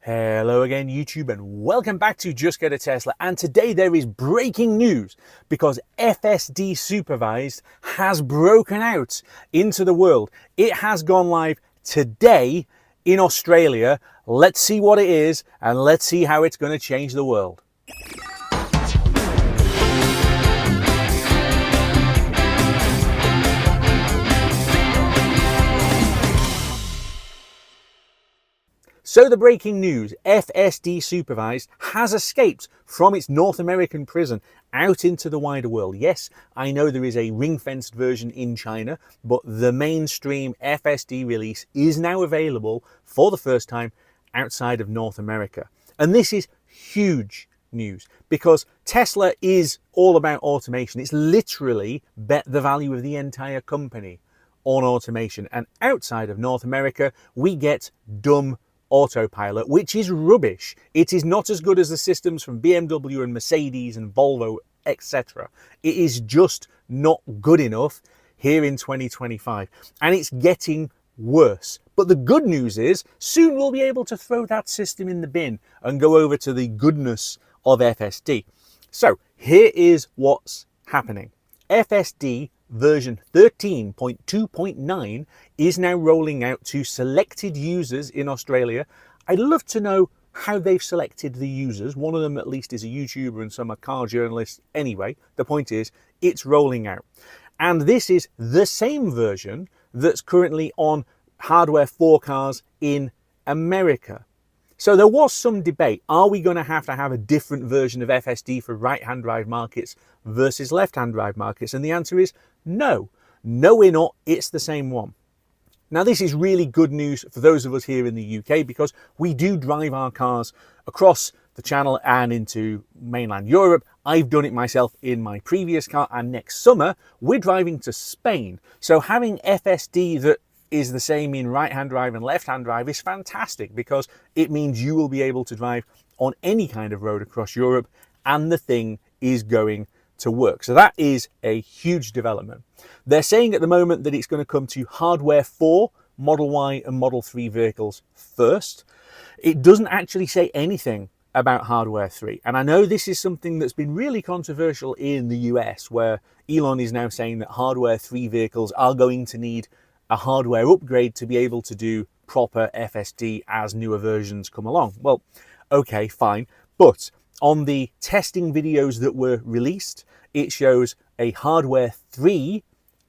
Hello again YouTube and welcome back to Just Get a Tesla, and today there is breaking news because FSD Supervised has broken out into the world. It has gone live today in Australia. Let's see what it is and let's see how it's going to change the world. So the breaking news, FSD Supervised has escaped from its North American prison out into the wider world. Yes, I know there is a ring-fenced version in China, but the mainstream FSD release is now available for the first time outside of North America. And this is huge news because Tesla is all about automation. It's literally bet the value of the entire company on automation. And outside of North America, we get dumb autopilot, which is rubbish. It is not as good as the systems from BMW and Mercedes and Volvo, etc. It is just not good enough here in 2025, and it's getting worse. But the good news is soon we'll be able to throw that system in the bin and go over to the goodness of FSD. So here is what's happening. FSD version 13.2.9 is now rolling out to selected users in Australia. I'd love to know how they've selected the users. One of them at least is a YouTuber and some are car journalists. Anyway, the point is it's rolling out. And this is the same version that's currently on hardware 4 cars in America. So there was some debate. Are we going to have a different version of FSD for right-hand drive markets versus left-hand drive markets? And the answer is no. No, we're not. It's the same one. Now, this is really good news for those of us here in the UK because we do drive our cars across the channel and into mainland Europe. I've done it myself in my previous car, and next summer we're driving to Spain. So having FSD that is the same in right-hand drive and left-hand drive is fantastic because it means you will be able to drive on any kind of road across Europe and the thing is going to work. So that is a huge development. They're saying at the moment that it's going to come to hardware 4, Model Y and Model 3 vehicles first. It doesn't actually say anything about hardware 3. And I know this is something that's been really controversial in the US, where Elon is now saying that hardware 3 vehicles are going to need a hardware upgrade to be able to do proper FSD as newer versions come along. Well, okay, fine. But on the testing videos that were released, it shows a hardware 3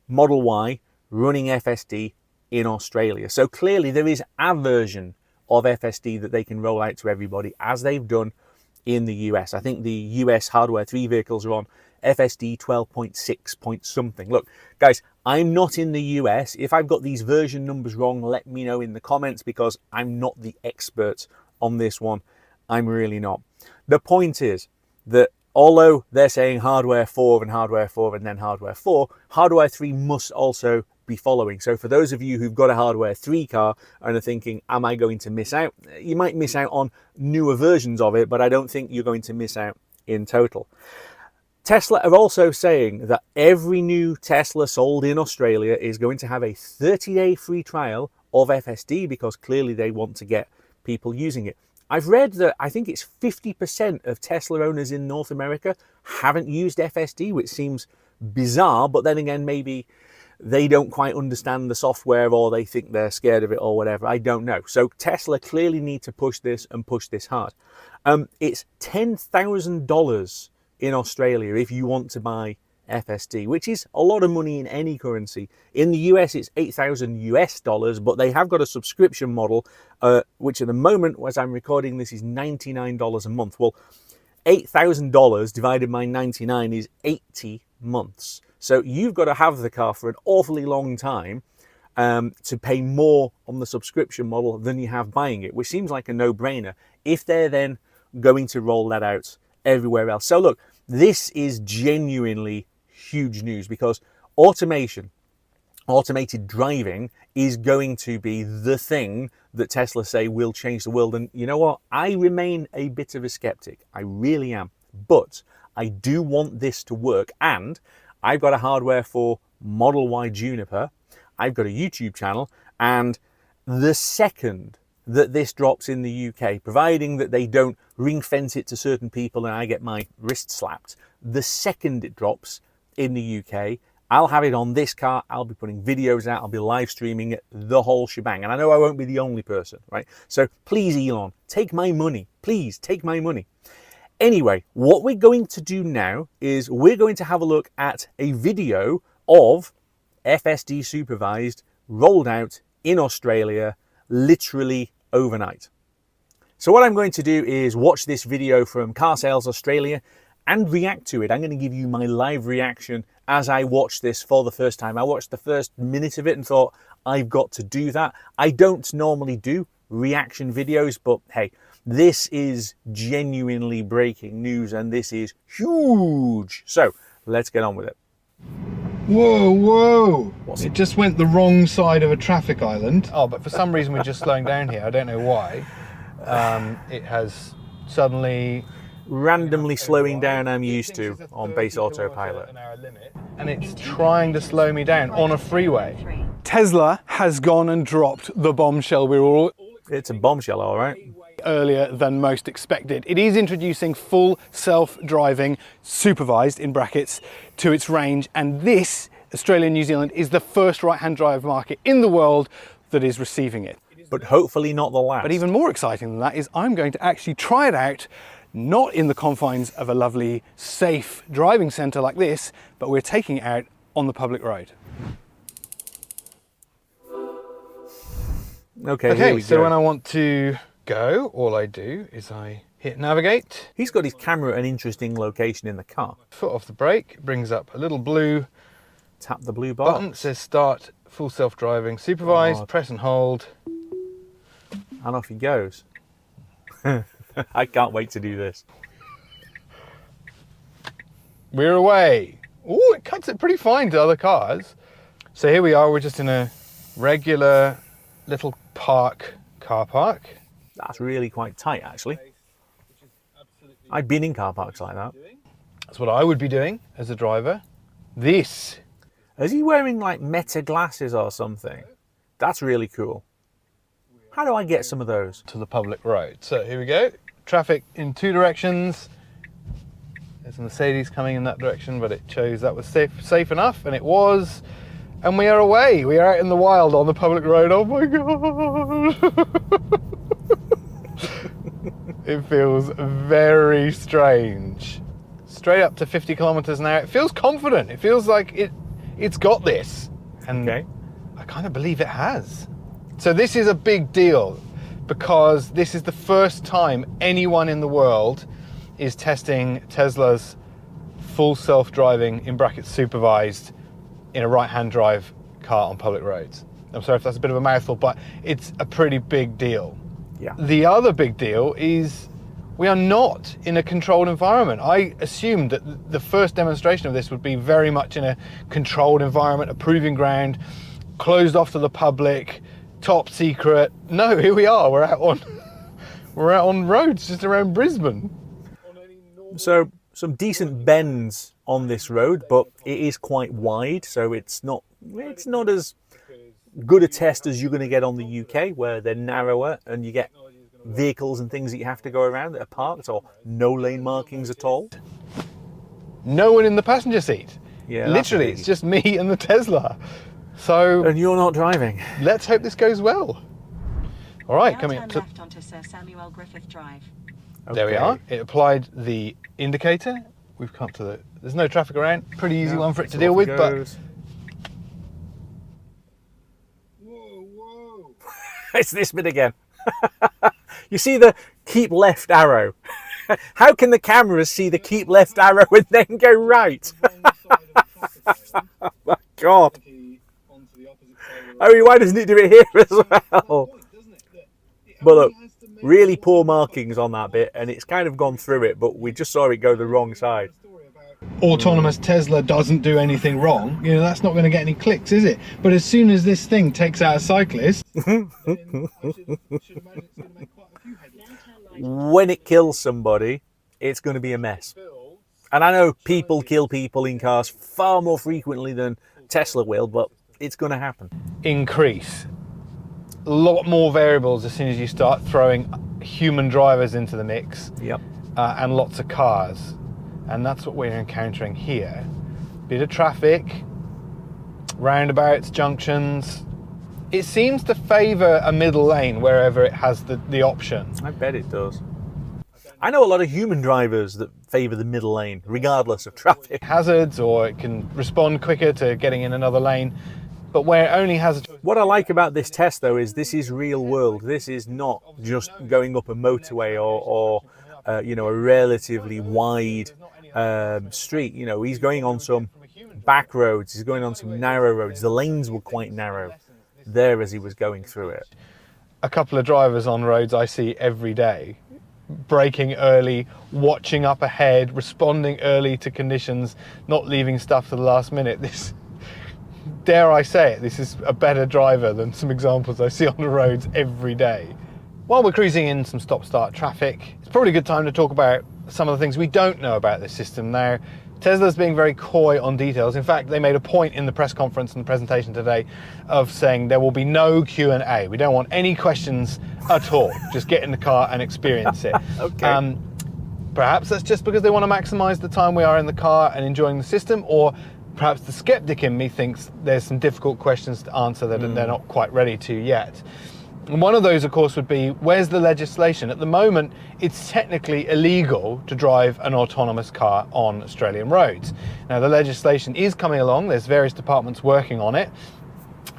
Model Y running FSD in Australia. So clearly there is a version of FSD that they can roll out to everybody, as they've done in the US. I think the US hardware 3 vehicles are on FSD 12.6 point something. Look, guys, I'm not in the US. If I've got these version numbers wrong, let me know in the comments because I'm not the expert on this one. I'm really not. The point is that although they're saying hardware 4 and hardware 4 and then hardware 4, hardware 3 must also be following. So for those of you who've got a hardware 3 car and are thinking, am I going to miss out? You might miss out on newer versions of it, but I don't think you're going to miss out in total. Tesla are also saying that every new Tesla sold in Australia is going to have a 30-day free trial of FSD because clearly they want to get people using it. I've read that I think it's 50% of Tesla owners in North America haven't used FSD, which seems bizarre, but then again, maybe they don't quite understand the software or they think they're scared of it or whatever. I don't know. So Tesla clearly need to push this and push this hard. It's $10,000 in Australia if you want to buy FSD, which is a lot of money in any currency. In the US, it's $8,000 US, but they have got a subscription model, which at the moment, as I'm recording this, is $99 a month. Well, $8,000 divided by 99 is 80 months. So you've got to have the car for an awfully long time to pay more on the subscription model than you have buying it, which seems like a no-brainer if they're then going to roll that out everywhere else. So look, this is genuinely huge news because automation, automated driving is going to be the thing that Tesla say will change the world. And you know what? I remain a bit of a skeptic. I really am. But I do want this to work. And I've got a hardware for Model Y Juniper. I've got a YouTube channel. And the second that this drops in the UK, providing that they don't ring fence it to certain people and I get my wrist slapped, the second it drops in the UK, I'll have it on this car, I'll be putting videos out, I'll be live streaming it, the whole shebang. And I know I won't be the only person, right? So please, Elon, take my money. Please take my money. Anyway, what we're going to do now is we're going to have a look at a video of FSD supervised rolled out in Australia literally overnight. So what I'm going to do is watch this video from Car Sales Australia and react to it. I'm going to give you my live reaction as I watched this for the first time. I watched the first minute of it and thought, I've got to do that. I don't normally do reaction videos, but hey, this is genuinely breaking news and this is huge. So let's get on with it. Whoa, whoa! What's it just went the wrong side of a traffic island. Oh, but for some reason we're just slowing down here. I don't know why. It has suddenly... randomly slowing down I'm used to on base autopilot. And it's trying to slow me down on a freeway. Tesla has gone and dropped the bombshell we were all It's a bombshell, all right. earlier than most expected. It is introducing full self-driving, supervised in brackets, to its range, and this, Australia and New Zealand, is the first right-hand drive market in the world that is receiving it. But hopefully not the last. But even more exciting than that is I'm going to actually try it out, not in the confines of a lovely, safe driving centre like this, but we're taking it out on the public road. Okay, so when I want to go, all I do is I hit navigate. He's got his camera at an interesting location in the car. Foot off the brake, brings up a little blue Tap the blue bar. button, says start full self-driving supervised, Oh. press and hold. And off he goes. I can't wait to do this. We're away. Oh, it cuts it pretty fine to other cars. So here we are, we're just in a regular little car park. That's really quite tight, actually. I've been in car parks like that. That's what I would be doing as a driver. This. Is he wearing like Meta glasses or something? That's really cool. How do I get some of those? To the public road. So here we go. Traffic in two directions. There's a Mercedes coming in that direction, but it chose that was safe enough, and it was. And we are away. We are out in the wild on the public road. Oh my God. It feels very strange. Straight up to 50 kilometers an hour. It feels confident. It feels like it's got this. And Okay. I kind of believe it has. So this is a big deal because this is the first time anyone in the world is testing Tesla's full self-driving, in brackets supervised, in a right-hand drive car on public roads. I'm sorry if that's a bit of a mouthful, but it's a pretty big deal. Yeah. The other big deal is we are not in a controlled environment. I assumed that the first demonstration of this would be very much in a controlled environment, a proving ground, closed off to the public, top secret. No, here we are. We're out on roads just around Brisbane. So some decent bends on this road, but it is quite wide, so it's not as good a test as you're going to get on the UK, where they're narrower and you get vehicles and things that you have to go around that are parked, or no lane markings at all. No one in the passenger seat. Yeah, literally, it's just me and the Tesla. So and you're not driving. let's hope this goes well. All right, Now coming turn up to left onto Sensational Griffith Drive. there we are. It applied the indicator. We've come to there's no traffic around. Pretty easy one for it to deal with, but it's this bit again. You see the keep left arrow. How can the cameras see the keep left arrow and then go right? Oh my God. I mean, why doesn't it do it here as well? But look, really poor markings on that bit, and it's kind of gone through it, but we just saw it go the wrong side. Autonomous Tesla doesn't do anything wrong, you know, that's not going to get any clicks, is it? But as soon as this thing takes out a cyclist, When it kills somebody, it's going to be a mess. And I know people kill people in cars far more frequently than Tesla will, but it's going to happen. increase. a lot more variables as soon as you start throwing human drivers into the mix. Yep. And lots of cars. And that's what we're encountering here. Bit of traffic, roundabouts, junctions. It seems to favour a middle lane wherever it has the option. I bet it does. I know a lot of human drivers that favour the middle lane, regardless of traffic. Hazards, or it can respond quicker to getting in another lane. But where it only has a... What I like about this test, though, is this is real world. This is not just going up a motorway or you know, a relatively wide street. You know, he's going on some back roads. He's going on some narrow roads. The lanes were quite narrow there as he was going through it. A couple of drivers on roads I see every day, braking early, watching up ahead, responding early to conditions, not leaving stuff to the last minute. This, dare I say it, this is a better driver than some examples I see on the roads every day. While we're cruising in some stop-start traffic, it's probably a good time to talk about some of the things we don't know about this system now. Tesla's being very coy on details. In fact, they made a point in the press conference and the presentation today of saying there will be no Q&A. We don't want any questions at all. Just get in the car and experience it. Okay. Perhaps that's just because they want to maximize the time we are in the car and enjoying the system, or perhaps the skeptic in me thinks there's some difficult questions to answer that they're not quite ready to yet. And one of those, of course, would be, where's the legislation? At the moment, it's technically illegal to drive an autonomous car on Australian roads. Now, the legislation is coming along. There's various departments working on it.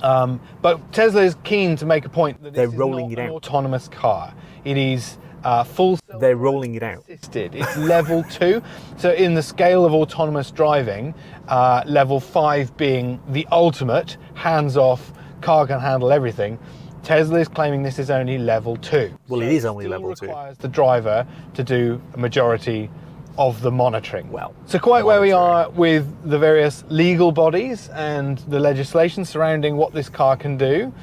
But Tesla is keen to make a point that They're this is rolling not it an out. autonomous car. It is full... They're rolling it out. Assisted. It's level 2. So in the scale of autonomous driving, level 5 being the ultimate, hands-off, car can handle everything. Tesla is claiming this is only level 2. Well, it is only level 2. It requires the driver to do a majority of the monitoring. Well, so quite where we monitoring. are with the various legal bodies and the legislation surrounding what this car can do,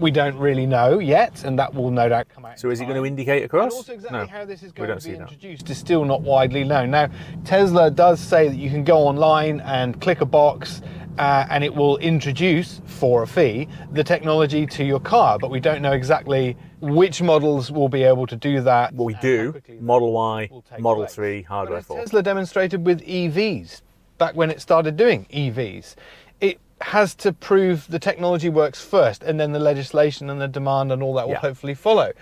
we don't really know yet, and that will no doubt come out. So is it going to to indicate and across? also exactly No, how this is we going don't to be see that. introduced is still not widely known. Now, Tesla does say that you can go online and click a box and it will introduce, for a fee, the technology to your car, but we don't know exactly which models will be able to do that. Well, we and do. how quickly Model that Y, will take Model place. 3, But hardware as 4. Tesla demonstrated with EVs, back when it started doing EVs, it has to prove the technology works first, and then the legislation and the demand and all that will Yeah. hopefully follow.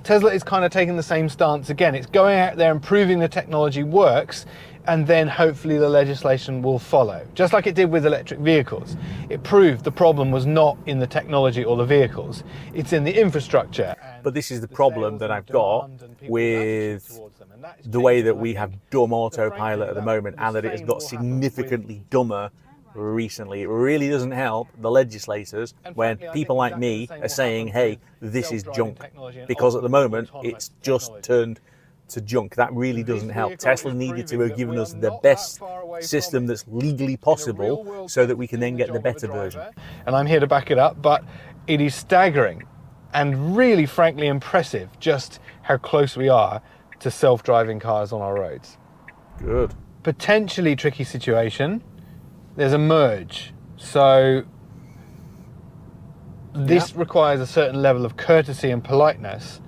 Tesla is kind of taking the same stance again. It's going out there and proving the technology works, and then hopefully the legislation will follow. Just like it did with electric vehicles. It proved the problem was not in the technology or the vehicles, it's in the infrastructure. But this is the the problem sales that and I've got demand and people's with attitude towards them, and that is the way changing, that I we think. have dumb But autopilot frankly, at the that moment, was and that it has same got will happen with- significantly dumber recently. It really doesn't help the legislators And when frankly, I people think like exactly me the same are will saying, happen hey, with this is self-driving junk. technology and Because at the ultimately moment, autonomous it's just technology. turned to junk. That really This doesn't help. vehicle Tesla is needed to proving have that given we us are the not best that far away from system it. that's legally In a possible real-world so that sense, we can doing then get the job of a better version. driver. And I'm here to back it up, but it is staggering and really frankly impressive just how close we are to self-driving cars on our roads. Good. Potentially tricky situation. There's a merge. So this requires a certain level of courtesy and politeness.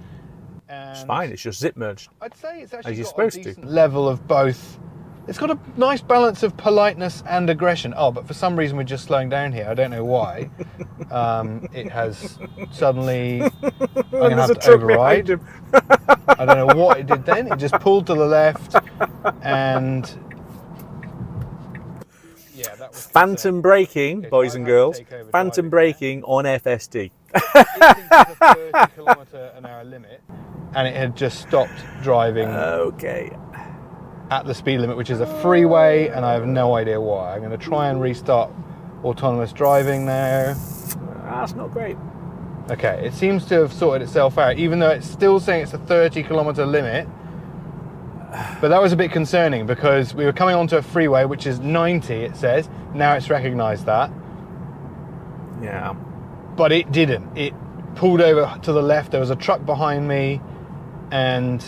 It's fine. It's just zip merged. I'd say it's actually As you're got supposed a to. decent level of both. It's got a nice balance of politeness and aggression. Oh, but for some reason we're just slowing down here. I don't know why. It has suddenly... I'm going to There's have a to truck behind override. him. I don't know what it did then. It just pulled to the left and... Yeah, that was Phantom braking, Okay, boys so and I've had to girls. take over Phantom driving braking on FSD. It thinks there's a 30km/h limit, and it had just stopped driving Okay. at the speed limit, which is a freeway, and I have no idea why. I'm going to try and restart autonomous driving now. That's not great. Okay, it seems to have sorted itself out, even though it's still saying it's a 30km limit. But that was a bit concerning because we were coming onto a freeway, which is 90, it says. Now it's recognised that. Yeah. But it didn't. It pulled over to the left. There was a truck behind me, and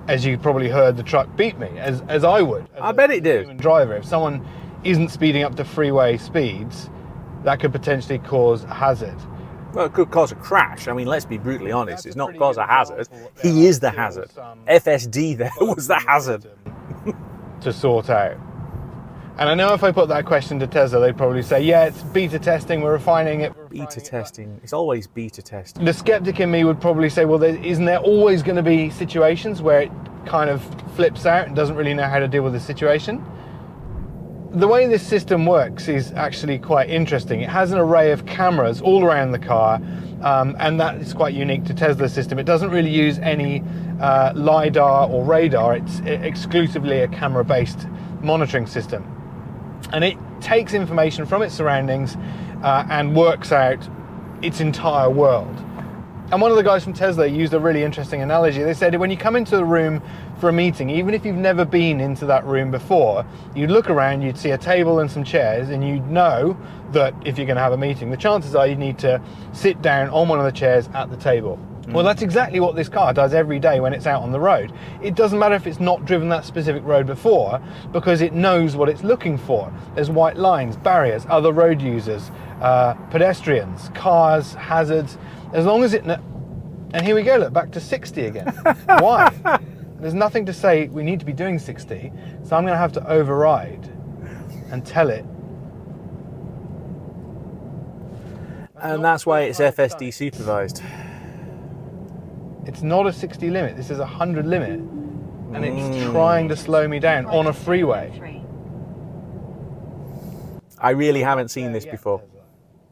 as you probably heard, the truck beat me, as I would. I bet it did. Human driver. If someone isn't speeding up to freeway speeds, that could potentially cause a hazard. Well, it could cause a crash. I mean, let's be brutally honest. It's not cause a hazard. He is the hazard. FSD there was the hazard. To sort out. And I know if I put that question to Tesla, they'd probably say, yeah, it's beta testing, we're refining it. Beta testing. It's always beta testing. The skeptic in me would probably say, well, isn't there always going to be situations where it kind of flips out and doesn't really know how to deal with the situation? The way this system works is actually quite interesting. It has an array of cameras all around the car, and that is quite unique to Tesla's system. It doesn't really use any LiDAR or radar. It's exclusively a camera-based monitoring system. And it takes information from its surroundings and works out its entire world. And one of the guys from Tesla used a really interesting analogy. They said when you come into the room for a meeting, even if you've never been into that room before, you'd look around, you'd see a table and some chairs, and you'd know that if you're going to have a meeting, the chances are you need to sit down on one of the chairs at the table. Well, that's exactly what this car does every day when it's out on the road. It doesn't matter if it's not driven that specific road before, because it knows what it's looking for. There's white lines, barriers, other road users, pedestrians, cars, hazards. As long as it... And here we go, look, back to 60 again. Why? There's nothing to say we need to be doing 60, so I'm going to have to override and tell it. And that's why it's FSD supervised. It's not a 60 limit, this is a 100 limit. And it's trying to slow me down on a freeway. 3. I really haven't seen this before.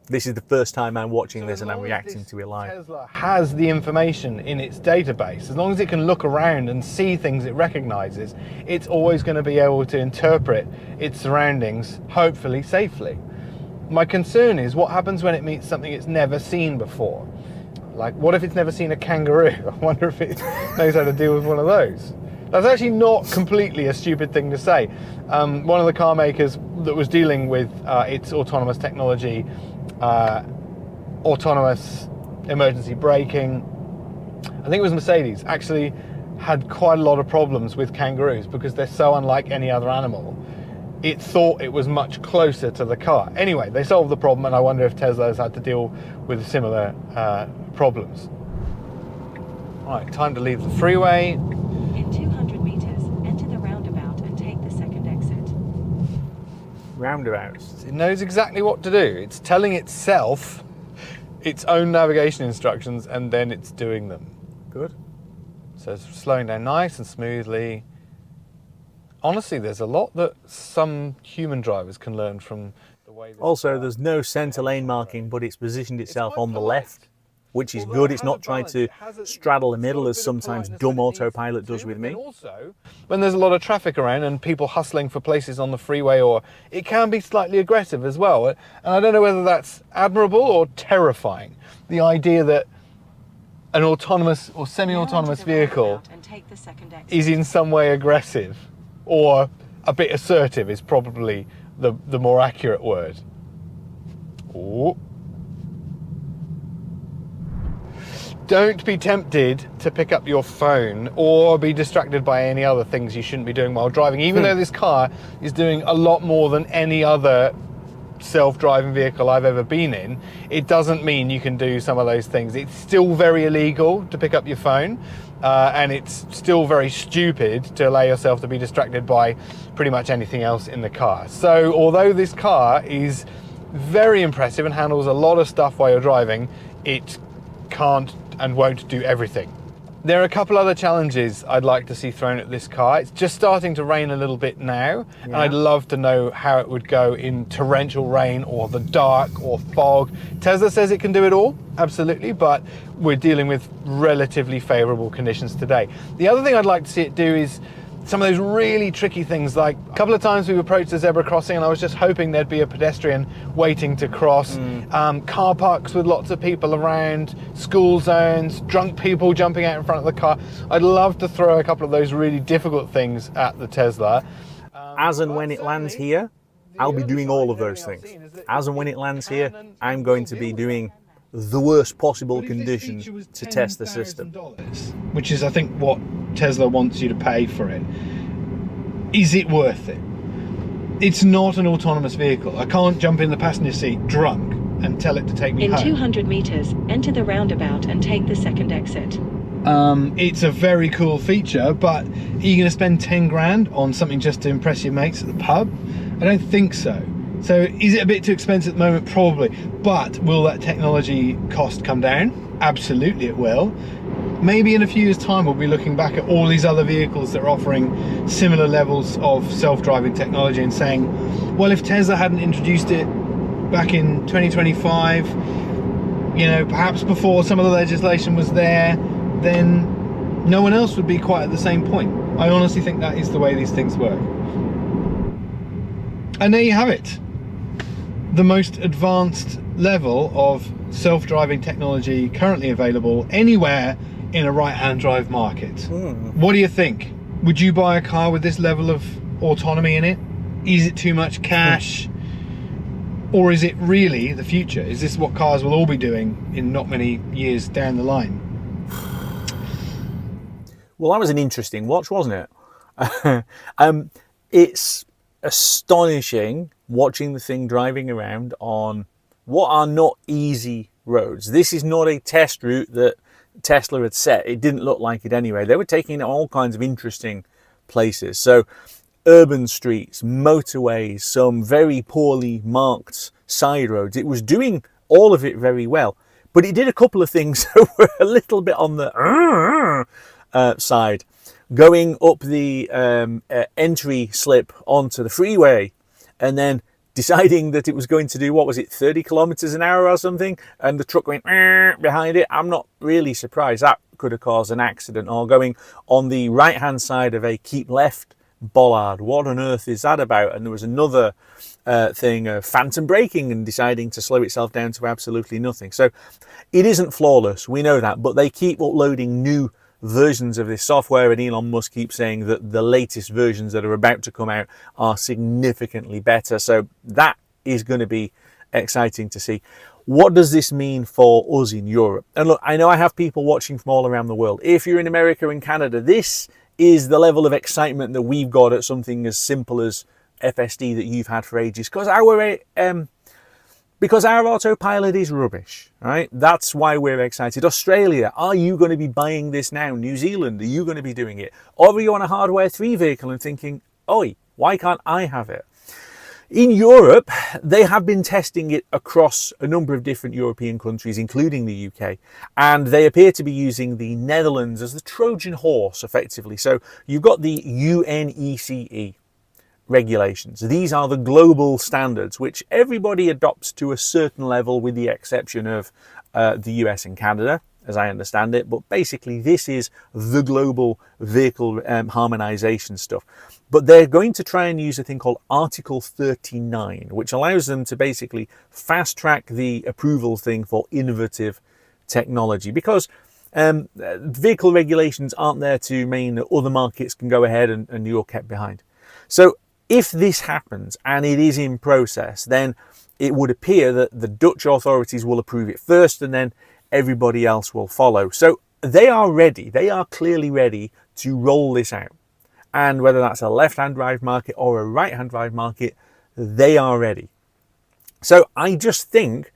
This is the first time I'm watching this and I'm reacting to it live. Tesla has the information in its database. As long as it can look around and see things it recognizes, it's always going to be able to interpret its surroundings, hopefully safely. My concern is what happens when it meets something it's never seen before. Like, what if it's never seen a kangaroo? I wonder if it knows how to deal with one of those. That's actually not completely a stupid thing to say. One of the car makers that was dealing with its autonomous technology, autonomous emergency braking, I think it was Mercedes, actually had quite a lot of problems with kangaroos because they're so unlike any other animal. It thought it was much closer to the car. Anyway, they solved the problem, and I wonder if Tesla has had to deal with similar problems. Right, time to leave the freeway. In 200 meters, enter the roundabout and take the second exit. Roundabouts. It knows exactly what to do. It's telling itself its own navigation instructions, and then it's doing them. Good. So it's slowing down nice and smoothly. Honestly, there's a lot that some human drivers can learn from the way this Also, car- there's no centre lane marking, but it's positioned itself on the left, which is good. It's not trying to straddle the middle as sometimes dumb autopilot does with me. And also, when there's a lot of traffic around and people hustling for places on the freeway, or it can be slightly aggressive as well. And I don't know whether that's admirable or terrifying. The idea that an autonomous or semi-autonomous Now enter the vehicle roundabout and take the second exit. is in some way aggressive or a bit assertive is probably the more accurate word. Ooh. Don't be tempted to pick up your phone or be distracted by any other things you shouldn't be doing while driving, even though this car is doing a lot more than any other self-driving vehicle I've ever been in. It doesn't mean you can do some of those things. It's still very illegal to pick up your phone, and it's still very stupid to allow yourself to be distracted by pretty much anything else in the car. So although this car is very impressive and handles a lot of stuff while you're driving, it can't and won't do everything. There are a couple other challenges I'd like to see thrown at this car. It's just starting to rain a little bit now, and I'd love to know how it would go in torrential rain or the dark or fog. Tesla says it can do it all, absolutely, but we're dealing with relatively favorable conditions today. The other thing I'd like to see it do is some of those really tricky things, like a couple of times we've approached the zebra crossing and I was just hoping there'd be a pedestrian waiting to cross. Car parks with lots of people around, school zones, drunk people jumping out in front of the car. I'd love to throw a couple of those really difficult things at the Tesla. As and when it lands here, I'll be doing all of those things. As and when it lands here, I'm going to be doing the worst possible condition to test the system. Which is, I think, what Tesla wants you to pay for it. Is it worth it? It's not an autonomous vehicle. I can't jump in the passenger seat drunk and tell it to take me In home. 200 meters, enter the roundabout and take the second exit. It's a very cool feature, but are you going to spend 10 grand on something just to impress your mates at the pub? I don't think so. So is it a bit too expensive at the moment? Probably. But will that technology cost come down? Absolutely it will. Maybe in a few years' time we'll be looking back at all these other vehicles that are offering similar levels of self-driving technology and saying, well, if Tesla hadn't introduced it back in 2025, you know, perhaps before some of the legislation was there, then no one else would be quite at the same point. I honestly think that is the way these things work. And there you have it. The most advanced level of self-driving technology currently available anywhere in a right-hand drive market. What do you think? Would you buy a car with this level of autonomy in it? Is it too much cash? Or is it really the future? Is this what cars will all be doing in not many years down the line? Well, that was an interesting watch, wasn't it? It's astonishing watching the thing driving around on what are not easy roads. This is not a test route that Tesla had set. It didn't look like it anyway. They were taking it all kinds of interesting places. So urban streets, motorways, some very poorly marked side roads. It was doing all of it very well, but it did a couple of things that were a little bit on the side. Going up the entry slip onto the freeway and then deciding that it was going to do, what was it, 30 kilometers an hour or something, and the truck went behind it. I'm not really surprised. That could have caused an accident. Or going on the right hand side of a keep left bollard. What on earth is that about? And there was another thing of phantom braking and deciding to slow itself down to absolutely nothing. So it isn't flawless, we know that, but they keep uploading new versions of this software, and Elon Musk keeps saying that the latest versions that are about to come out are significantly better. So that is going to be exciting to see. What does this mean for us in Europe? And look, I know I have people watching from all around the world. If you're in America and Canada, this is the level of excitement that we've got at something as simple as FSD that you've had for ages, because our autopilot is rubbish, right? That's why we're excited. Australia, are you going to be buying this now? New Zealand, are you going to be doing it? Or are you on a hardware 3 vehicle and thinking, oi, why can't I have it? In Europe, they have been testing it across a number of different European countries, including the UK, and they appear to be using the Netherlands as the Trojan horse, effectively. So you've got the UNECE regulations. These are the global standards which everybody adopts to a certain level, with the exception of the US and Canada, as I understand it. But basically this is the global vehicle harmonization stuff. But they're going to try and use a thing called Article 39, which allows them to basically fast track the approval thing for innovative technology, because vehicle regulations aren't there to mean that other markets can go ahead and you're kept behind. So if this happens and it is in process, then it would appear that the Dutch authorities will approve it first and then everybody else will follow. So they are ready. They are clearly ready to roll this out. And whether that's a left-hand drive market or a right-hand drive market, they are ready. So I just think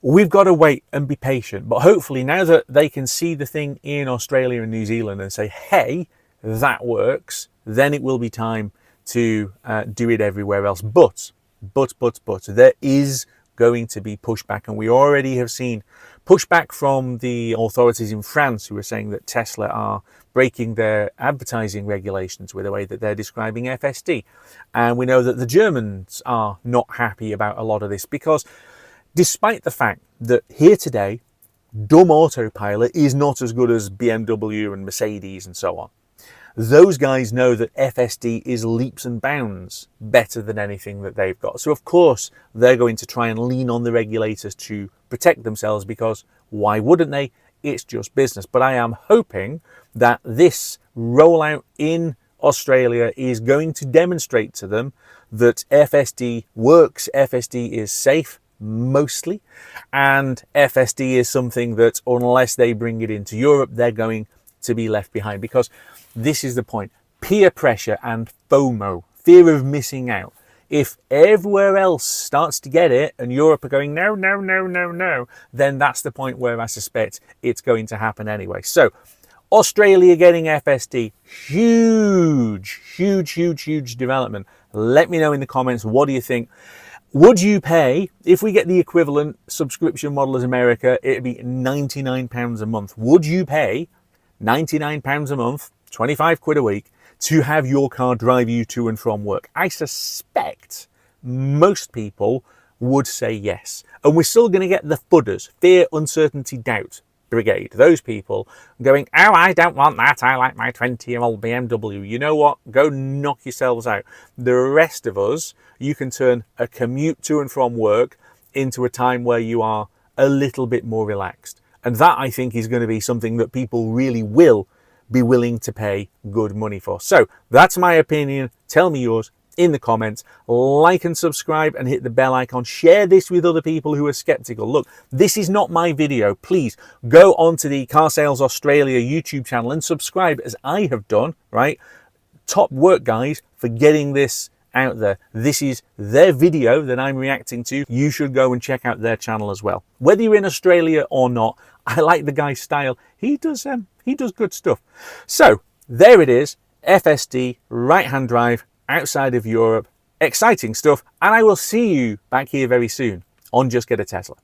we've got to wait and be patient. But hopefully now that they can see the thing in Australia and New Zealand and say, hey, that works, then it will be time to do it everywhere else. But there is going to be pushback, and we already have seen pushback from the authorities in France, who are saying that Tesla are breaking their advertising regulations with the way that they're describing FSD. And we know that the Germans are not happy about a lot of this, because despite the fact that here today, dumb autopilot is not as good as BMW and Mercedes and so on, those guys know that FSD is leaps and bounds better than anything that they've got. So of course they're going to try and lean on the regulators to protect themselves, because why wouldn't they? It's just business. But I am hoping that this rollout in Australia is going to demonstrate to them that FSD works, FSD is safe mostly, and FSD is something that unless they bring it into Europe, they're going to be left behind. Because this is the point. Peer pressure and FOMO, fear of missing out, If everywhere else starts to get it and Europe are going, no, no, no, no, no, then that's the point where I suspect it's going to happen anyway. So Australia getting FSD, huge, huge, huge, huge development. Let me know in the comments, what do you think? Would you pay, if we get the equivalent subscription model as America, it'd be £99 a month. Would you pay £99 a month, 25 quid a week, to have your car drive you to and from work? I suspect most people would say yes. And we're still going to get the fudders, fear, uncertainty, doubt brigade. Those people going, oh, I don't want that. I like my 20-year-old BMW. You know what? Go knock yourselves out. The rest of us, you can turn a commute to and from work into a time where you are a little bit more relaxed. And that, I think, is going to be something that people really will be willing to pay good money for. So that's my opinion. Tell me yours in the comments. Like and subscribe and hit the bell icon. Share this with other people who are skeptical. Look, this is not my video. Please go onto the Car Sales Australia YouTube channel and subscribe, as I have done, right? Top work, guys, for getting this out there. This is their video that I'm reacting to. You should go and check out their channel as well. Whether you're in Australia or not, I like the guy's style. He does good stuff. So there it is, FSD right-hand drive outside of Europe. Exciting stuff, and I will see you back here very soon on Just Get a Tesla.